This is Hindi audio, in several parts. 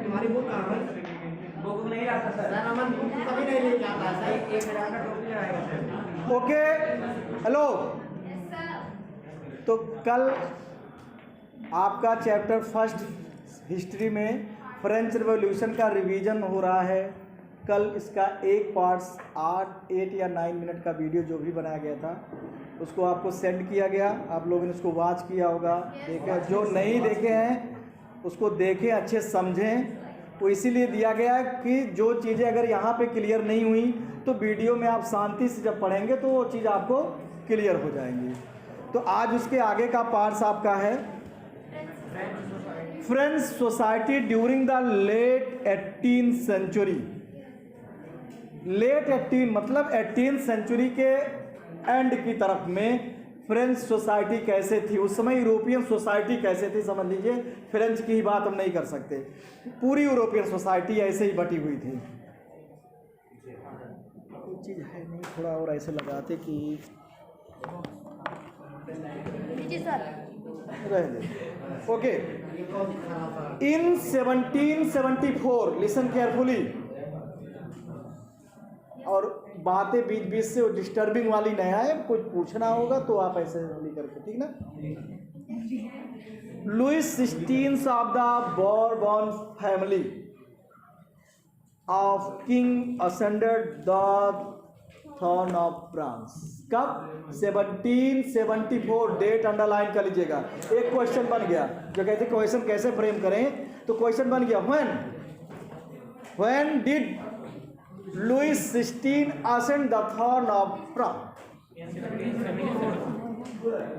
हमारी बुक नहीं रखा सर, अमन कभी नहीं लेके आता सर, 1000 का टोपी आएगा सर। Okay, hello. तो कल आपका चैप्टर फर्स्ट हिस्ट्री में फ्रेंच रिवॉल्यूशन का रिवीजन हो रहा है। कल इसका एक पार्ट्स 8 या 9 मिनट का वीडियो जो भी बनाया गया था उसको आपको सेंड किया गया, आप लोगों ने उसको वॉच किया होगा, देखे। जो नहीं देखे हैं उसको देखें, अच्छे समझें। तो इसीलिए दिया गया है कि जो चीज़ें अगर यहाँ पे क्लियर नहीं हुई तो वीडियो में आप शांति से जब पढ़ेंगे तो वो चीज़ आपको क्लियर हो जाएंगी। तो आज उसके आगे का पार्ट्स आपका है French society during the late 18th century. Late 18 मतलब 18th सेंचुरी के एंड की तरफ में फ्रेंच सोसाइटी कैसे थी, उस समय यूरोपियन सोसाइटी कैसे थी। समझ लीजिए, फ्रेंच की ही बात हम नहीं कर सकते, पूरी यूरोपियन सोसाइटी ऐसे ही बटी हुई थी। कुछ चीज़ है नहीं, थोड़ा और ऐसे लगाते कि जी सर रह दे। ओके, इन 1774 लिसन केयरफुली, और बातें बीच बीच से डिस्टर्बिंग वाली नहीं आए, कुछ पूछना होगा तो आप ऐसे लिख करके, ठीक ना। Louis 16 of the Bourbon family of king ascended the throne of France. कब? 1774। डेट अंडरलाइन कर लीजिएगा। एक क्वेश्चन बन गया, जो कहते क्वेश्चन कैसे फ्रेम करें, तो क्वेश्चन बन गया when did Louis 16 ascend the throne of France?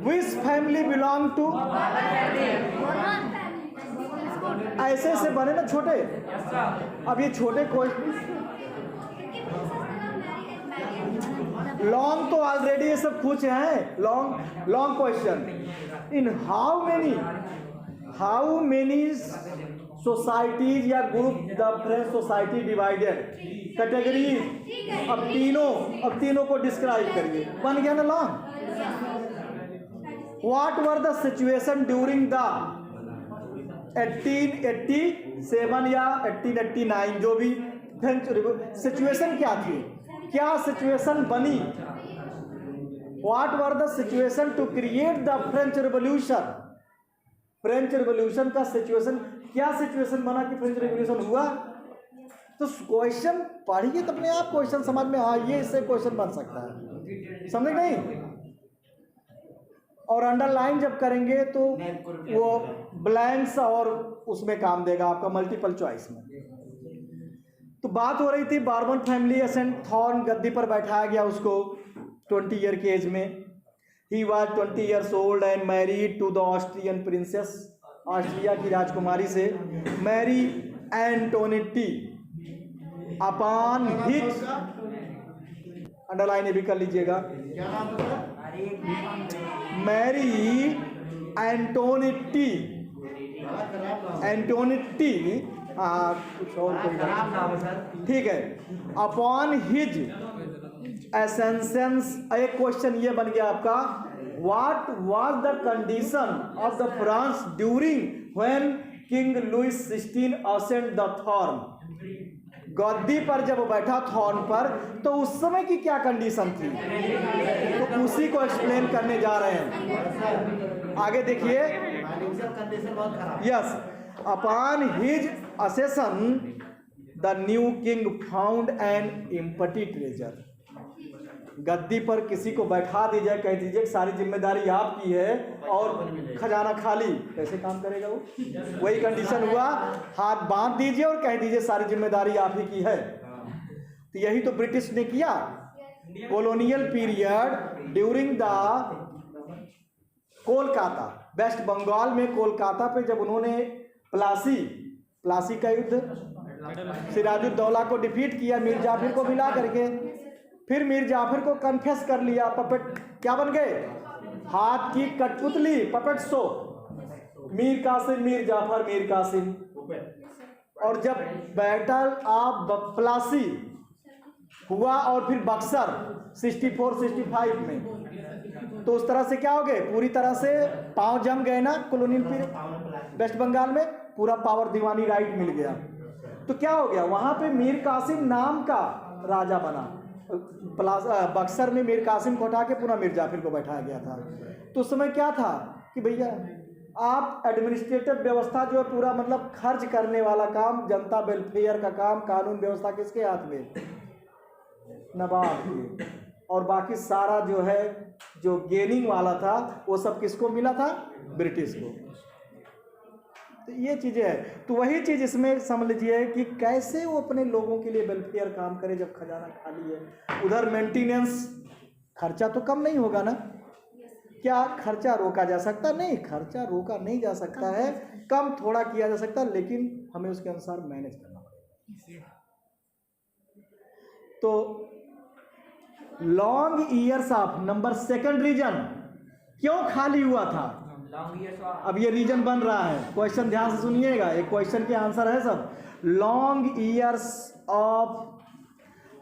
Which family belong to? ऐसे से बने ना छोटे। अब ये छोटे क्वेश्चन लॉन्ग तो ऑलरेडी ये सब पूछे हैं, long question. In how many societies या group the French society divided categories. अब तीनों को डिस्क्राइब करिए। बन गया ना long. What were the situation during the 1887 या 1889, जो भी फ्रेंच सिचुएशन क्या थी, क्या सिचुएशन बनी। What were the situation to create the French revolution. फ्रेंच रिवॉल्यूशन का सिचुएशन, क्या सिचुएशन बना कि फ्रेंच रिवॉल्यूशन हुआ। तो क्वेश्चन पढ़िए तो अपने आप क्वेश्चन समझ में, हाँ ये इससे क्वेश्चन बन सकता है, समझे नहीं। और अंडरलाइन जब करेंगे तो वो ब्लैंक्स और उसमें काम देगा आपका मल्टीपल चॉइस में। तो बात हो रही थी बourbon फैमिली असेंट थ्रोन, गद्दी पर बैठाया गया उसको 20 ईयर के एज में। He was 20 years old and married to the Austrian princess, Austria की राजकुमारी से मैरी एंटोनेटी अपॉन हिज, अंडरलाइन भी कर लीजिएगा, मैरी एंटोनेटी कुछ और कोई, ठीक है, अपॉन हिज एसेंसेंस। एक क्वेश्चन ये बन गया आपका, what was the condition of the France during when king Louis 16 ascend the throne. गद्दी पर जब बैठा थ्रोन पर तो उस समय की क्या कंडीशन थी, तो उसी को एक्सप्लेन करने जा रहे हैं। आगे देखिए, yes, upon his assassin the new king found an empty treasure. गद्दी पर किसी को बैठा दीजिए, कह दीजिए कि सारी जिम्मेदारी आपकी है और खजाना खाली, कैसे काम करेगा वो। वही कंडीशन हुआ, हाथ बांध दीजिए और कह दीजिए सारी जिम्मेदारी आप ही की है। तो यही तो ब्रिटिश ने किया। Colonial period during the Kolkata, West Bengal में कोलकाता पे जब उन्होंने प्लासी का युद्ध, सिराजुद्दौला को डिफीट किया, मीर जाफर को मिला करके, फिर मीर जाफर को कन्फेस कर लिया, पपेट क्या बन गए, हाथ की कठपुतली, पपेट शो, मीर कासिम मीर जाफर मीर कासिम, और जब बैटल ऑफ प्लासी हुआ और फिर बक्सर 64-65 में, तो उस तरह से क्या हो गए, पूरी तरह से पांव जम गए ना कॉलोनियल पीरियड वेस्ट बंगाल में, पूरा पावर दीवानी राइट मिल गया। तो क्या हो गया, वहां पे मीर कासिम नाम का राजा बना। बक्सर में मीर कासिम को हटा के पुनः मीर जाफिर को बैठाया गया था। तो उस समय क्या था कि भैया आप एडमिनिस्ट्रेटिव व्यवस्था जो है पूरा मतलब खर्च करने वाला काम, जनता वेलफेयर का काम, कानून व्यवस्था किसके हाथ में, नवाब के, और बाकी सारा जो है जो गेनिंग वाला था वो सब किसको मिला था, ब्रिटिश को। तो ये चीज़ें है, तो वही चीज़ इसमें समझ लीजिए कि कैसे वो अपने लोगों के लिए वेलफेयर काम करे जब खजाना खाली है। उधर मेंटेनेंस खर्चा तो कम नहीं होगा ना, क्या खर्चा रोका जा सकता, नहीं खर्चा रोका नहीं जा सकता है, कम थोड़ा किया जा सकता है, लेकिन हमें उसके अनुसार मैनेज करना पड़ेगा। तो long years of number second reason क्यों खाली हुआ था, अब ये रीजन बन रहा है। क्वेश्चन ध्यान से सुनिएगा, एक क्वेश्चन के आंसर है सब। Long years of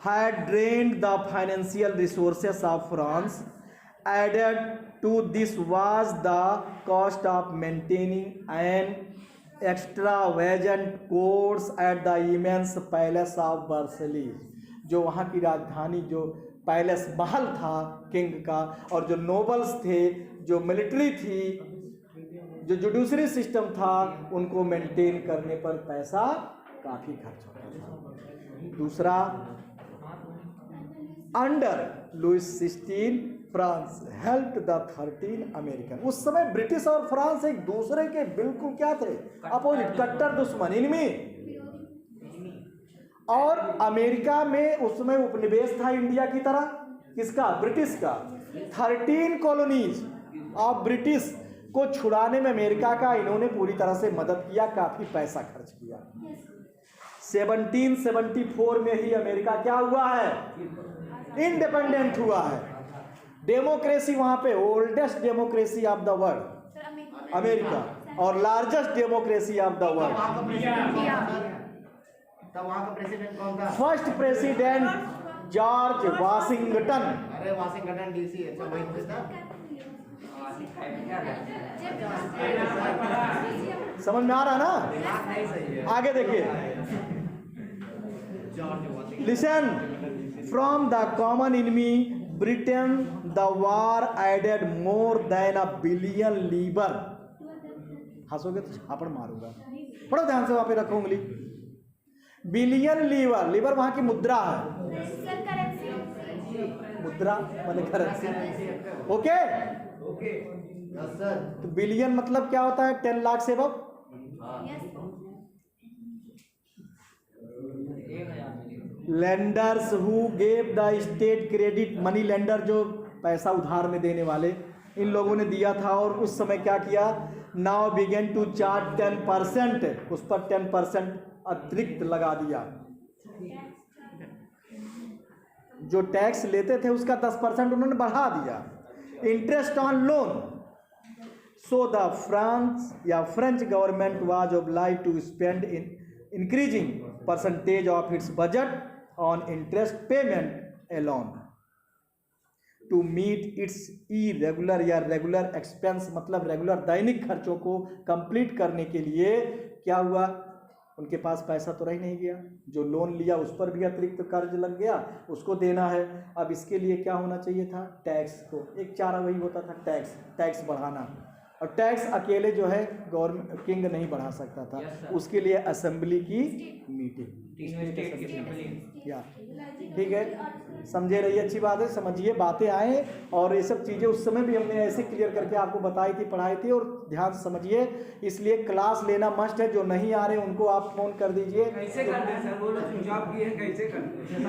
had drained the financial resources of France, added to this was the cost of maintaining an extravagant court at the immense palace of Versailles. जो वहाँ की राजधानी जो पैलेस महल था किंग का, और जो नोबल्स थे, जो मिलिट्री थी, जो जुडिशरी सिस्टम था, उनको मेंटेन करने पर पैसा काफ़ी खर्च होता था। दूसरा, under Louis 16 France help the 13 American. उस समय ब्रिटिश और फ्रांस एक दूसरे के बिल्कुल क्या थे, अपोजिट, कट्टर दुश्मन, इनमी। और अमेरिका में उसमें उपनिवेश था इंडिया की तरह, किसका, ब्रिटिश का। 13 कॉलोनीज ऑफ ब्रिटिश को छुड़ाने में अमेरिका का इन्होंने पूरी तरह से मदद किया, काफी पैसा खर्च किया। 1774 में ही अमेरिका क्या हुआ है, इंडिपेंडेंट हुआ है। डेमोक्रेसी वहां पे, oldest democracy of the world America, और largest democracy of the world. तब वहाँ का प्रेसिडेंट कौन था? First president George Washington. अरे वाशिंगटन डीसी, अच्छा वही पे था। समझ में आ रहा ना, आगे देखिए। Listen, from the common enemy Britain the war added more than $1 billion लीबर। हंसोगे तो छापड़ मारूंगा, पढ़ो ध्यान से, वहां पे रखो उंगली। बिलियन लीवर, लीवर वहां की मुद्रा है, मुद्रा माने करेंसी, ओके। तो बिलियन मतलब क्या होता है, 10 लाख से अब। Lenders who gave the state credit, money lender जो पैसा उधार में देने वाले, इन लोगों ने दिया था। और उस समय क्या किया, नाउ बिगेन टू चार्ज 10%, उस पर 10% अतिरिक्त लगा दिया। जो टैक्स लेते थे उसका 10% उन्होंने बढ़ा दिया। Interest on loan, so the France या French government was obliged to spend in increasing percentage of its budget on interest payment alone to meet its irregular या रेगुलर एक्सपेंस, मतलब रेगुलर दैनिक खर्चों को कंप्लीट करने के लिए क्या हुआ, उनके पास पैसा तो रह नहीं गया, जो लोन लिया उस पर भी अतिरिक्त कर्ज लग गया, उसको देना है। अब इसके लिए क्या होना चाहिए था, टैक्स को, एक चारा वही होता था, टैक्स बढ़ाना। और टैक्स अकेले जो है गवर्नमेंट किंग नहीं बढ़ा सकता था, उसके लिए असेंबली की मीटिंग, या ठीक है, समझे रहिए, अच्छी बात है, समझिए, बातें आए। और ये सब चीज़ें उस समय भी हमने ऐसे क्लियर करके आपको बताई थी, पढ़ाई थी, और ध्यान से समझिए। इसलिए क्लास लेना मस्ट है, जो नहीं आ रहे उनको आप फोन कर दीजिए। कैसे करते हैं सर, बोलो जॉब की है, कैसे करते हैं?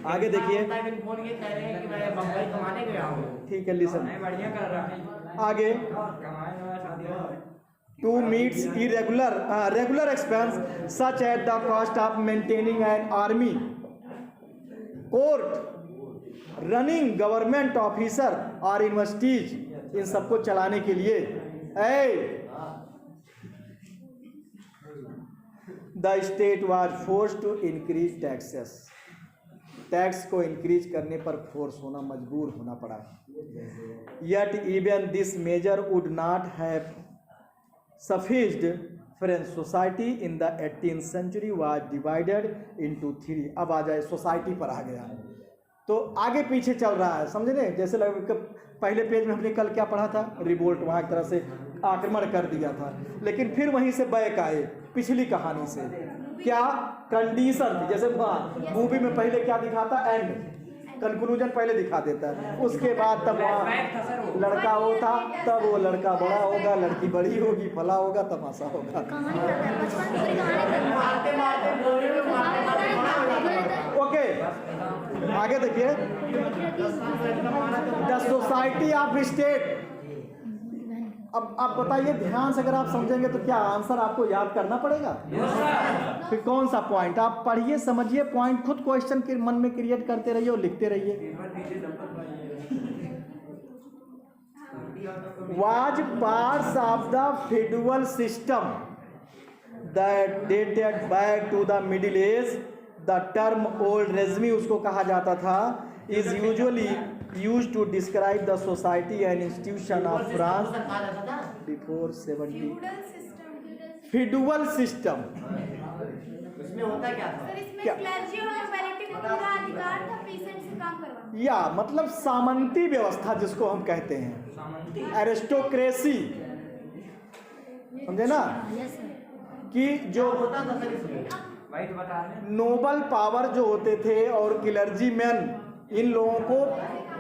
आगे देखिए, फोन ये कह रहे हैं कि मैं बम्बई कमाने गया हूँ। ठीक है, लिसन, बढ़िया कर रहा है आगे। To meets irregular regular expense such as the cost of maintaining an army, court, running government officer or universities, इन सबको चलाने के लिए the state was force to increase taxes, tax को इंक्रीज करने पर फोर्स होना, मजबूर होना पड़ा। Yet even this measure would not have sufficed, French society in the 18th century was divided into 3। अब आ जाए सोसाइटी पर आ गया, तो आगे पीछे चल रहा है, समझ रहे? जैसे पहले पेज में हमने कल क्या पढ़ा था, रिवोल्ट, वहाँ एक तरह से आक्रमण कर दिया था, लेकिन फिर वहीं से बैक आए पिछली कहानी से। क्या कंडीशन थी, जैसे मूवी में पहले क्या दिखाता, एंड कंक्लूजन पहले दिखा देता है, उसके बाद तब वहाँ लड़का वो था, तब वो लड़का बड़ा होगा, लड़की बड़ी होगी, फला होगा, तमाशा होगा। ओके, आगे देखिए, द सोसाइटी ऑफ स्टेट। अब आप बताइए ध्यान से, अगर आप समझेंगे तो क्या आंसर आपको याद करना पड़ेगा? फिर कौन सा पॉइंट आप पढ़िए, समझिए, पॉइंट खुद क्वेश्चन के मन में क्रिएट करते रहिए और लिखते रहिए। Was parts of the federal system that dated back to the middle age. The term old regime उसको कहा जाता था, is usually used to describe the society and institution of France before 70। feudal system इसमें होता क्या था? सर इसमें क्लर्जी और नोबिलिटी को पूरा अधिकार था पीसेंट से काम करवाने, या मतलब सामंती व्यवस्था जिसको हम कहते हैं, एरिस्टोक्रेसी, समझे ना? कि जो होता था सर इसमें वाइट बता रहे, नोबल पावर जो होते थे और क्लर्जी मैन, इन लोगों को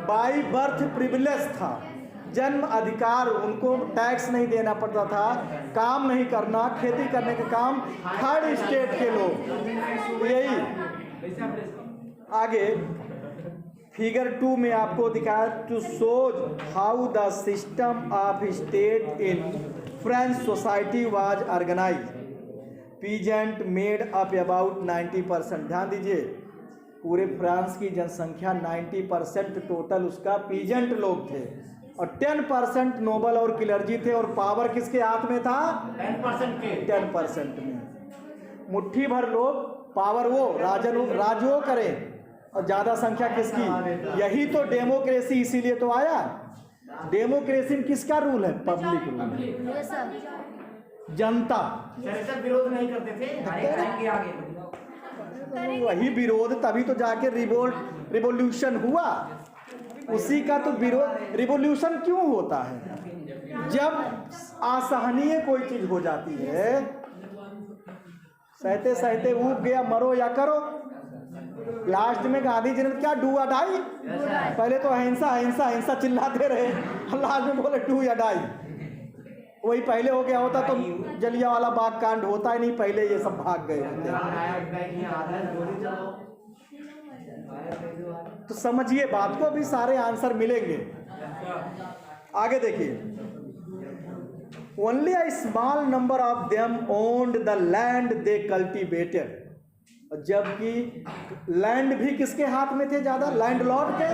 बाई बर्थ प्रिविलेज था, जन्म अधिकार, उनको टैक्स नहीं देना पड़ता था, काम नहीं करना, खेती करने का काम थर्ड स्टेट के लोग। यही आगे फिगर 2 में आपको दिखाया, two shows how the system of state in French society was organise. Peasant made up about 90%। ध्यान दीजिए, पूरे फ्रांस की जनसंख्या 90% टोटल उसका पीजेंट लोग थे, और 10% नोबल और क्लर्जी थे, और पावर किसके हाथ में था? 10% के 10% में। मुट्ठी भर लोग, पावर वो राज वो करें, और ज़्यादा संख्या किसकी? यही तो डेमोक्रेसी, इसीलिए तो आया। डेमोक्रेसी में किसका रूल है? पब्लिक रूल, जनता। विरोध नहीं करते थे, आगे वही विरोध, तभी तो जाके रिवोल्यूशन हुआ। उसी का तो विरोध। रिवोल्यूशन क्यों होता है? जब असहनीय कोई चीज हो जाती है, सहते सहते ऊब गया, मरो या करो। लास्ट में गांधी जी ने क्या डू या डाई, पहले तो अहिंसा अहिंसा अहिंसा चिल्लाते रहे, लास्ट में बोले डू या डाई। वही पहले हो गया होता तो जलियांवाला बाग कांड होता ही नहीं, पहले ये सब भाग गए होते। तो समझिए बात को, भी सारे आंसर मिलेंगे। आगे देखिए, only a small number of them owned the land they cultivated. जबकि लैंड भी किसके हाथ में थे? ज्यादा लैंड लॉर्ड के।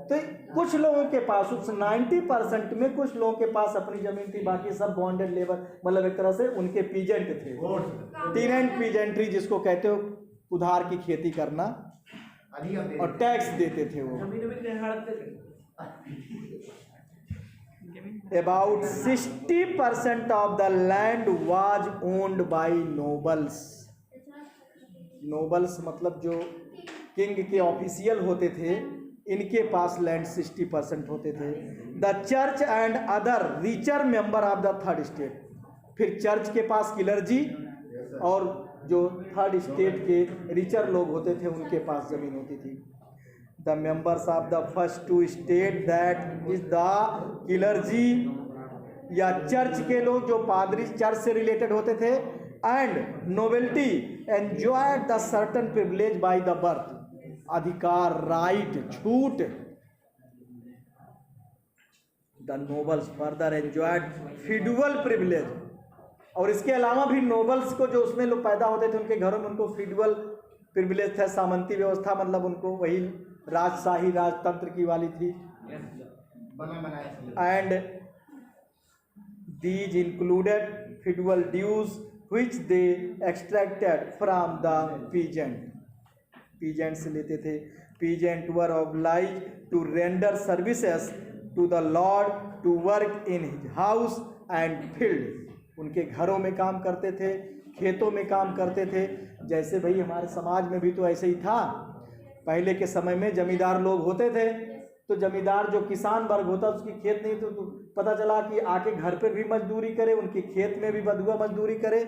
तो कुछ लोगों के पास, उस 90% में कुछ लोगों के पास अपनी जमीन थी, बाकी सब बॉन्डेड लेबर, मतलब एक तरह से उनके पीजेंट थे। टीनेंट पीजेंट्री जिसको कहते हो, उधार की खेती करना, और टैक्स देते थे वो। About 60% of the land was owned by nobles. Nobles मतलब जो किंग के ऑफिशियल होते थे, इनके पास लैंड 60% होते थे। The church and other richer member of the third state. फिर चर्च के पास क्लर्जी और जो थर्ड स्टेट के रिचर लोग होते थे, उनके पास जमीन होती थी। The members of the first two state that is the clergy, या चर्च के लोग जो पादरी चर्च से रिलेटेड होते थे, and nobility enjoyed the certain privilege by the birth. अधिकार, राइट, छूट। The nobles further enjoyed feudal privilege. और इसके अलावा भी नोबल्स को जो उसमें लोग पैदा होते थे, उनके घरों में उनको फ्यूडल प्रिविलेज था, सामंती व्यवस्था, मतलब उनको वही राजशाही राजतंत्र की वाली थी। And these included feudal dues which they extracted from the peasant. peasant से लेते थे. Peasant were obliged to render services to the lord to work in his house and field. उनके घरों में काम करते थे, खेतों में काम करते थे. जैसे भाई हमारे समाज में भी तो ऐसे ही था. पहले के समय में जमींदार लोग होते थे, तो जमींदार जो किसान वर्ग होता उसकी खेत नहीं तो पता चला कि आके घर पर भी मजदूरी करे, उनके खेत में भी बदुआ मजदूरी करे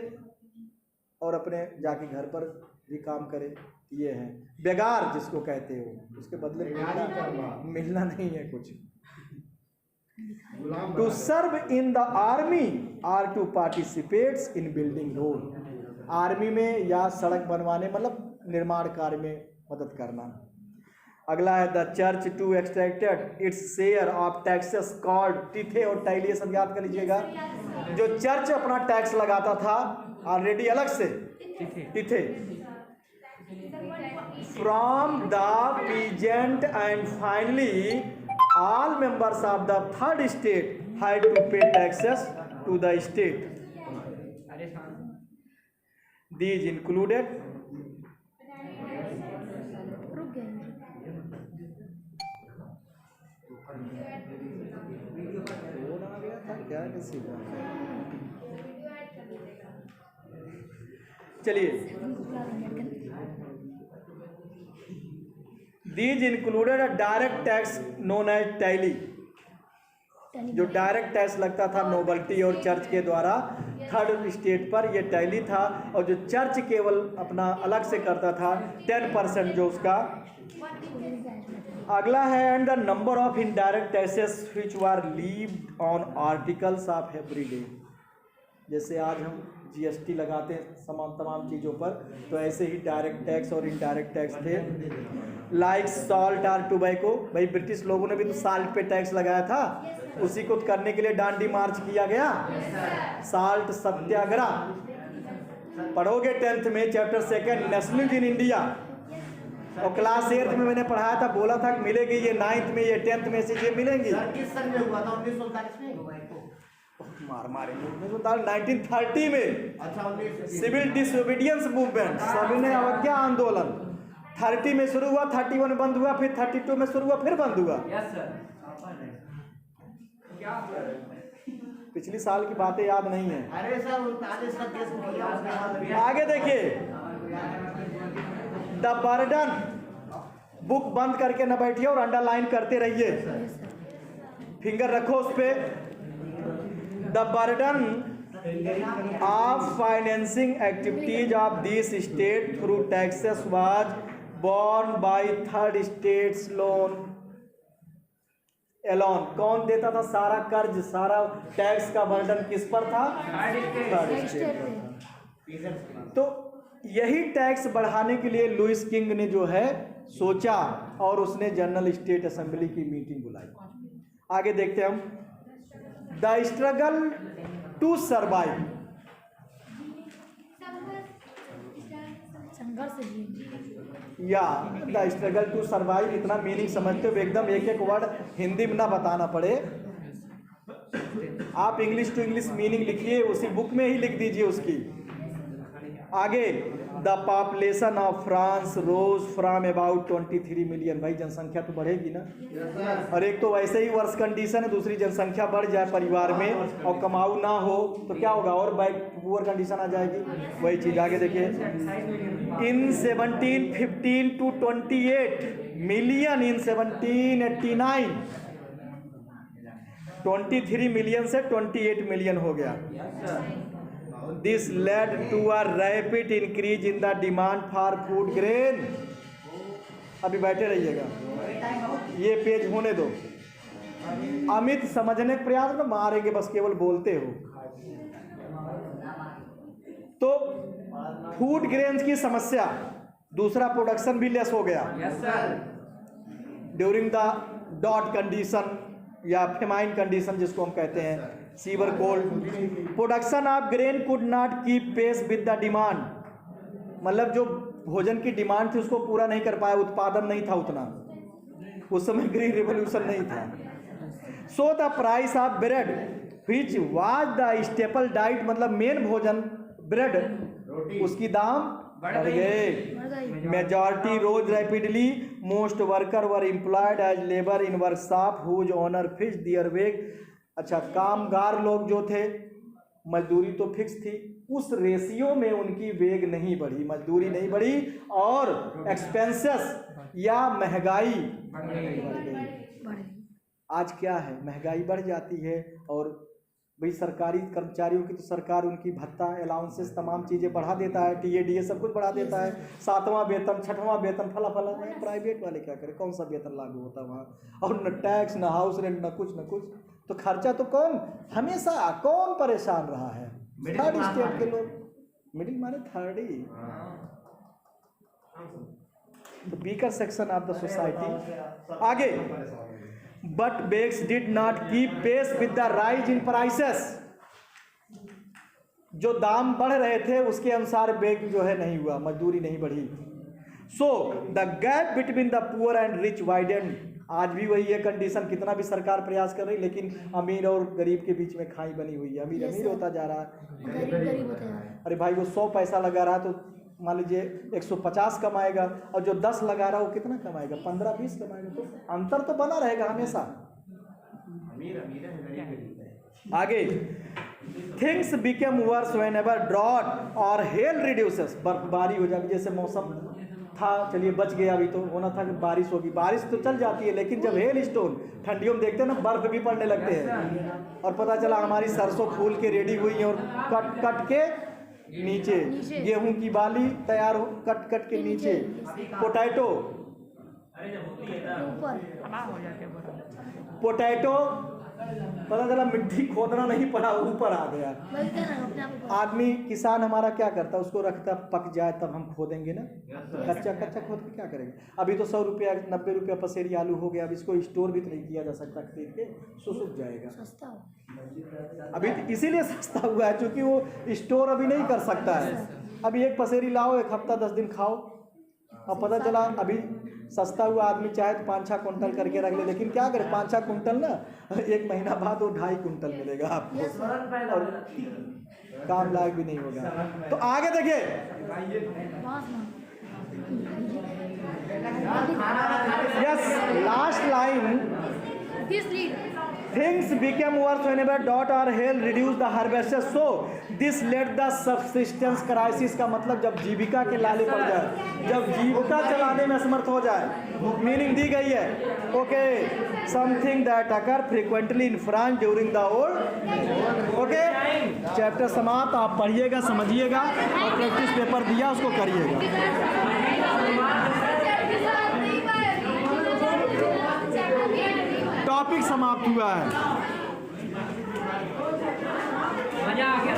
और अपने जाके घर पर भी काम करे. ये है बेगार जिसको कहते हो, उसके बदले मिलना नहीं है कुछ. To serve in the army or to participates in building road. Army में या सड़क बनवाने मतलब निर्माण कार्य में मदद करना. अगला है the church to extracted its share of taxes called tithe और टाइली. सब याद कर लीजिएगा. जो चर्च अपना टैक्स लगाता था ऑलरेडी अलग से tithe from the peasant and finally all members of the third state had to pay taxes to the state. These included चलिए These included a direct tax known as tally. जो डायरेक्ट टैक्स लगता था नोबल्टी और चर्च के द्वारा थर्ड स्टेट पर, ये टैली था. और जो चर्च केवल अपना अलग से करता था 10% जो उसका. अगला है and the number of indirect taxes which were levied on articles of everyday. जैसे आज हम जीएसटी लगाते हैं तमाम चीज़ों पर, तो ऐसे ही डायरेक्ट टैक्स और इनडायरेक्ट टैक्स थे. लाइक सॉल्ट और टोबैको. भाई ब्रिटिश लोगों ने भी तो साल्ट पे टैक्स लगाया था, उसी को करने के लिए डांडी मार्च किया गया. साल्ट सत्याग्रह पढ़ोगे 10th में चैप्टर 2 नेशनलिज्म इन इंडिया. और क्लास 8th में मैंने पढ़ाया था, बोला था मिलेगी ये 9th में, ये 10th में से ये मिलेंगी. मार मारेंगे 1930 में सिविल डिसोबीडियंस मूवमेंट, सविनय अवज्ञा आंदोलन 30 में शुरू हुआ, 31 में बंद हुआ, फिर 32 में शुरू हुआ, फिर बंद हुआ. पिछली साल की बातें याद नहीं है. अरे सर आगे देखिए द बर्डन. बुक बंद करके न बैठिए और अंडरलाइन करते रहिए, फिंगर रखो उस पे. The burden of financing activities of this state through taxes was borne by third states loan alone. कौन देता था सारा कर्ज, सारा टैक्स का बर्डन किस पर था? थर्ड स्टेट पर. तो यही टैक्स बढ़ाने के लिए लुइस किंग ने जो है सोचा और उसने जनरल स्टेट असेंबली की मीटिंग बुलाई. आगे देखते हैं हम. The struggle to survive. या द स्ट्रगल टू सर्वाइव. इतना मीनिंग समझते हो एकदम, एक एक वर्ड हिंदी में ना बताना पड़े. आप इंग्लिश टू इंग्लिश मीनिंग लिखिए, उसी बुक में ही लिख दीजिए उसकी. आगे the population of France rose from about 23 million. भाई जनसंख्या तो बढ़ेगी ना, और एक तो वैसे ही वर्ष कंडीशन है, दूसरी जनसंख्या बढ़ जाए परिवार में और कमाऊ ना हो तो क्या होगा, और पुअर कंडीशन आ जाएगी. वही चीज आगे देखिए. इन 1715 to 28 मिलियन इन 1789. 23 मिलियन से 28 मिलियन हो गया. This led to a rapid increase in the demand for food grain. अभी बैठे रहिएगा, ये पेज होने दो. अमित समझने का प्रयास में मारेंगे, बस केवल बोलते हो. तो फूड ग्रेन्स की समस्या, दूसरा प्रोडक्शन भी लेस हो गया. ड्यूरिंग द डॉट कंडीशन या फेमाइन कंडीशन जिसको हम कहते हैं, severe cold. Production of grain could not keep pace with the demand. मतलब जो भोजन की डिमांड थी उसको पूरा नहीं कर पाया, उत्पादन नहीं था उतना. उस समय ग्रीन रिवोल्यूशन नहीं था. So the price of bread which was the staple diet, मतलब मेन भोजन ब्रेड उसकी दाम बढ़ गए। Majority rose rapidly, most worker were employed as labour in workshop whose owner fix their wage. अच्छा, कामगार लोग जो थे मजदूरी तो फिक्स थी, उस रेशियो में उनकी वेग नहीं बढ़ी, मजदूरी नहीं बढ़ी और एक्सपेंसेस या महंगाई बढ़ गई। आज क्या है, महंगाई बढ़ जाती है और भाई सरकारी कर्मचारियों की तो सरकार उनकी भत्ता, अलाउंसेस, तमाम चीज़ें बढ़ा देता है, टीए डीए सब कुछ बढ़ा देता है, 7वां वेतन 6वां वेतन फला फला। प्राइवेट वाले क्या करें, कौन सा वेतन लागू होता है वहाँ, और न टैक्स न हाउस रेंट न कुछ, तो खर्चा तो कौन, हमेशा कौन परेशान रहा है, थर्ड स्टेट के लोग, मिडिल माने थर्ड ही, weaker section of the society. आगे, बट बेग्स did not keep pace with the rise in prices. जो दाम बढ़ रहे थे उसके अनुसार बेग जो है नहीं हुआ, मजदूरी नहीं बढ़ी। So the gap between the poor and rich widened. आज भी वही है कंडीशन, कितना भी सरकार प्रयास कर रही लेकिन अमीर और गरीब के बीच में खाई बनी हुई है, अमीर अमीर होता जा रहा है, गरीब होता जा रहा है। अरे भाई वो 100 पैसा लगा रहा है तो मान लीजिए 150 कमाएगा, और जो 10 लगा रहा है वो कितना कमाएगा, 15-20 कमाएगा, तो अंतर तो बना रहेगा हमेशा। आगे, things became worse whenever drought और हेल रिड्यूसेस। बर्फबारी हो जाएगी, जैसे मौसम था, चलिए बच गया, अभी तो होना था कि बारिश होगी, बारिश तो चल जाती है, लेकिन जब हेल स्टोन, ठंडियों में देखते हैं ना बर्फ भी पड़ने लगते हैं, और पता चला हमारी सरसों फूल के रेडी हुई है और कट के नीचे गेहूं की बाली तैयार हो, कट के नीचे पोटैटो पता चला मिट्टी खोदना नहीं पड़ा, ऊपर आ गया। आदमी किसान हमारा क्या करता है, उसको रखता पक जाए तब हम खोदेंगे ना, कच्चा खोद के क्या करेंगे। अभी तो 100 रुपया 90 रुपया पसेरी आलू हो गया, अब इसको स्टोर भी तो नहीं किया जा सकता, खरीद के सूख जाएगा। अभी इसीलिए सस्ता हुआ है क्योंकि वो स्टोर अभी नहीं कर सकता है। अभी एक पसेरी लाओ, 1 हफ्ता 10 दिन खाओ, अब पता चला अभी सस्ता हुआ, आदमी चाहे तो 5-6 कुंटल करके रख ले, लेकिन क्या करे 5-6 कुंटल ना 1 महीना बाद वो 2.5 कुंटल मिलेगा आपको, और काम लायक भी नहीं होगा। तो आगे देखिए, yes, last line, things became worse whenever drought or hail reduced the harvesters, so this led the subsistence crisis। का मतलब जब जीविका के लाले पड़ जाए, जब जीविका चलाने में असमर्थ हो जाए, मीनिंग दी गई है। Okay, something that occur frequently in France during the old. Okay, chapter समाप्त, आप पढ़िएगा, समझिएगा और प्रैक्टिस पेपर दिया उसको करिएगा। टॉपिक समाप्त हुआ है। मजा आ गया।